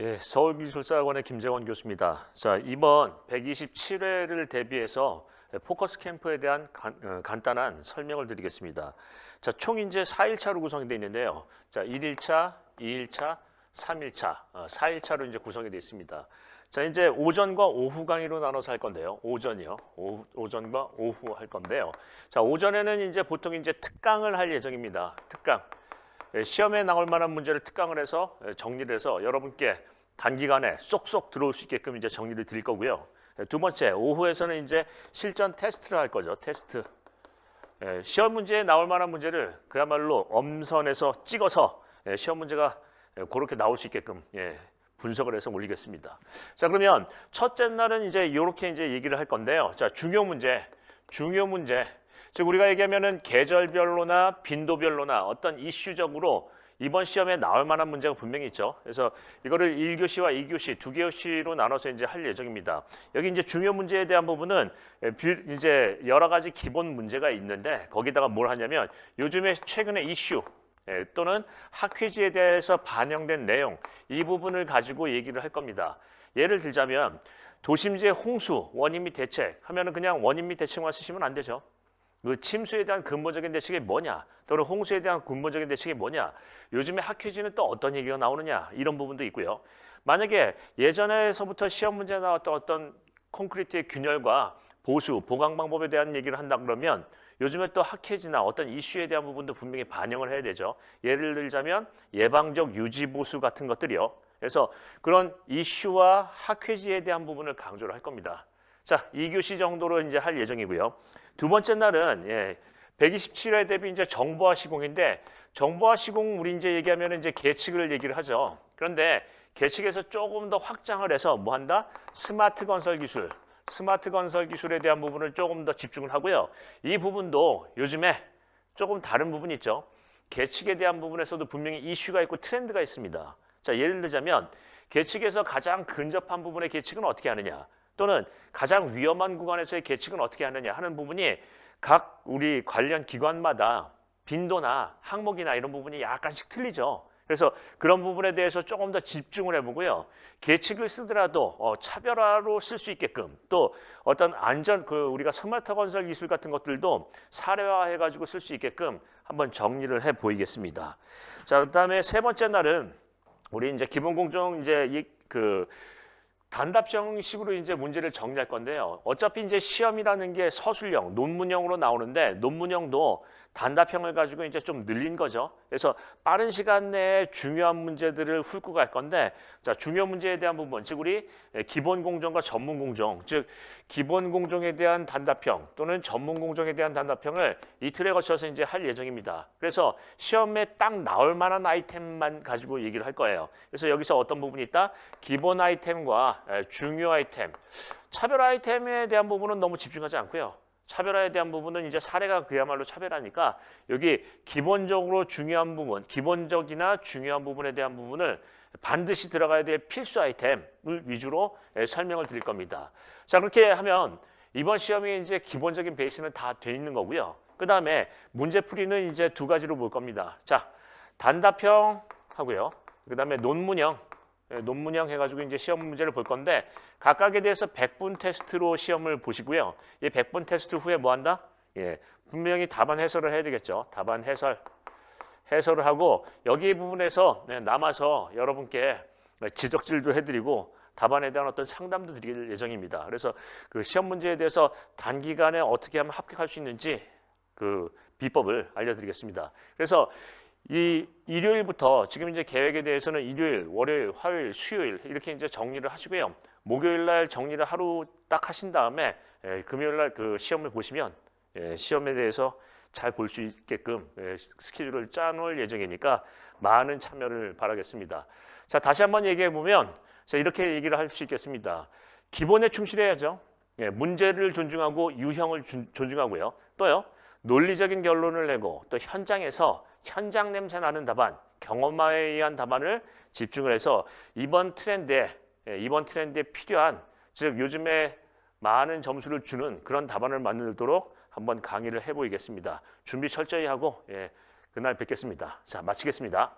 예, 서울기술사학원의 김재원 교수입니다. 자, 이번 127회를 대비해서 포커스 캠프에 대한 간단한 설명을 드리겠습니다. 자, 총 이제 4일차로 구성이 되어 있는데요. 자, 1일차, 2일차, 3일차, 4일차로 이제 구성이 되어 있습니다. 자, 이제 오전과 오후 강의로 나눠서 할 건데요. 오전이요. 오전과 오후 할 건데요. 자, 오전에는 이제 보통 이제 특강을 할 예정입니다. 특강. 시험에 나올 만한 문제를 특강을 해서 정리를 해서 여러분께 단기간에 쏙쏙 들어올 수 있게끔 이제 정리를 드릴 거고요. 두 번째, 오후에서는 이제 실전 테스트를 할 거죠. 테스트. 시험 문제에 나올 만한 문제를 그야말로 엄선해서 찍어서 시험 문제가 그렇게 나올 수 있게끔 분석을 해서 올리겠습니다. 자, 그러면 첫째 날은 이제 이렇게 이제 얘기를 할 건데요. 자, 중요 문제. 즉 우리가 얘기하면은 계절별로나 빈도별로나 어떤 이슈적으로 이번 시험에 나올 만한 문제가 분명히 있죠. 그래서 이거를 1교시와 2교시 두 교시로 나눠서 이제 할 예정입니다. 여기 이제 중요 문제에 대한 부분은 이제 여러 가지 기본 문제가 있는데 거기다가 뭘 하냐면 요즘에 최근의 이슈 또는 학회지에 대해서 반영된 내용 이 부분을 가지고 얘기를 할 겁니다. 예를 들자면 도심지의 홍수 원인 및 대책 하면은 그냥 원인 및 대책만 쓰시면 안 되죠. 그 침수에 대한 근본적인 대책이 뭐냐 또는 홍수에 대한 근본적인 대책이 뭐냐 요즘에 학회지는 또 어떤 얘기가 나오느냐 이런 부분도 있고요. 만약에 예전에서부터 시험 문제에 나왔던 어떤 콘크리트의 균열과 보수, 보강 방법에 대한 얘기를 한다 그러면 요즘에 또 학회지나 어떤 이슈에 대한 부분도 분명히 반영을 해야 되죠. 예를 들자면 예방적 유지 보수 같은 것들이요. 그래서 그런 이슈와 학회지에 대한 부분을 강조를 할 겁니다. 자, 2교시 정도로 이제 할 예정이고요. 두 번째 날은 127회 대비 이제 정보화 시공인데 정보화 시공 우리 이제 얘기하면 이제 계측을 얘기를 하죠. 그런데 계측에서 조금 더 확장을 해서 뭐 한다? 스마트 건설 기술에 대한 부분을 조금 더 집중을 하고요. 이 부분도 요즘에 조금 다른 부분이 있죠. 계측에 대한 부분에서도 분명히 이슈가 있고 트렌드가 있습니다. 자, 예를 들자면 계측에서 가장 근접한 부분의 계측은 어떻게 하느냐? 또는 가장 위험한 구간에서의 계측은 어떻게 하느냐 하는 부분이 각 우리 관련 기관마다 빈도나 항목이나 이런 부분이 약간씩 틀리죠. 그래서 그런 부분에 대해서 조금 더 집중을 해보고요. 계측을 쓰더라도 차별화로 쓸 수 있게끔 또 어떤 안전 우리가 스마트 건설 기술 같은 것들도 사례화해가지고 쓸 수 있게끔 한번 정리를 해 보이겠습니다. 자, 그다음에 세 번째 날은 우리 이제 기본 공정 이제 단답 형식으로 이제 문제를 정리할 건데요. 어차피 이제 시험이라는 게 서술형, 논문형으로 나오는데 논문형도 단답형을 가지고 이제 좀 늘린 거죠. 그래서 빠른 시간 내에 중요한 문제들을 훑고 갈 건데, 자, 중요 문제에 대한 부분, 즉 우리 기본 공정과 전문 공정, 즉 기본 공정에 대한 단답형 또는 전문 공정에 대한 단답형을 이틀에 거쳐서 이제 할 예정입니다. 그래서 시험에 딱 나올 만한 아이템만 가지고 얘기를 할 거예요. 그래서 여기서 어떤 부분이 있다? 기본 아이템과 중요 아이템, 차별 아이템에 대한 부분은 너무 집중하지 않고요. 차별화에 대한 부분은 이제 사례가 그야말로 차별하니까 여기 기본적으로 중요한 부분, 기본적이나 중요한 부분에 대한 부분을 반드시 들어가야 될 필수 아이템을 위주로 설명을 드릴 겁니다. 자, 그렇게 하면 이번 시험이 이제 기본적인 베이스는 다 돼 있는 거고요. 그 다음에 문제풀이는 이제 두 가지로 볼 겁니다. 자, 단답형 하고요. 그 다음에 논문형 해가지고 이제 시험 문제를 볼 건데 각각에 대해서 100분 테스트로 시험을 보시고요. 이 100분 테스트 후에 뭐 한다? 분명히 답안 해설을 해야 되겠죠. 답안 해설을 하고 여기 부분에서 남아서 여러분께 지적질도 해드리고 답안에 대한 어떤 상담도 드릴 예정입니다. 그래서 그 시험 문제에 대해서 단기간에 어떻게 하면 합격할 수 있는지 그 비법을 알려드리겠습니다. 그래서 이 일요일부터 지금 이제 계획에 대해서는 일요일, 월요일, 화요일, 수요일 이렇게 이제 정리를 하시고요. 목요일 날 정리를 하루 딱 하신 다음에 금요일 날 그 시험을 보시면 시험에 대해서 잘 볼 수 있게끔 스케줄을 짜놓을 예정이니까 많은 참여를 바라겠습니다. 자, 다시 한번 얘기해 보면 자, 이렇게 얘기를 할 수 있겠습니다. 기본에 충실해야죠. 문제를 존중하고 유형을 존중하고요. 또요. 논리적인 결론을 내고 또 현장에서 현장 냄새 나는 답안, 경험에 의한 답안을 집중을 해서 이번 트렌드에 필요한 즉 요즘에 많은 점수를 주는 그런 답안을 만들도록 한번 강의를 해보이겠습니다. 준비 철저히 하고 그날 뵙겠습니다. 자, 마치겠습니다.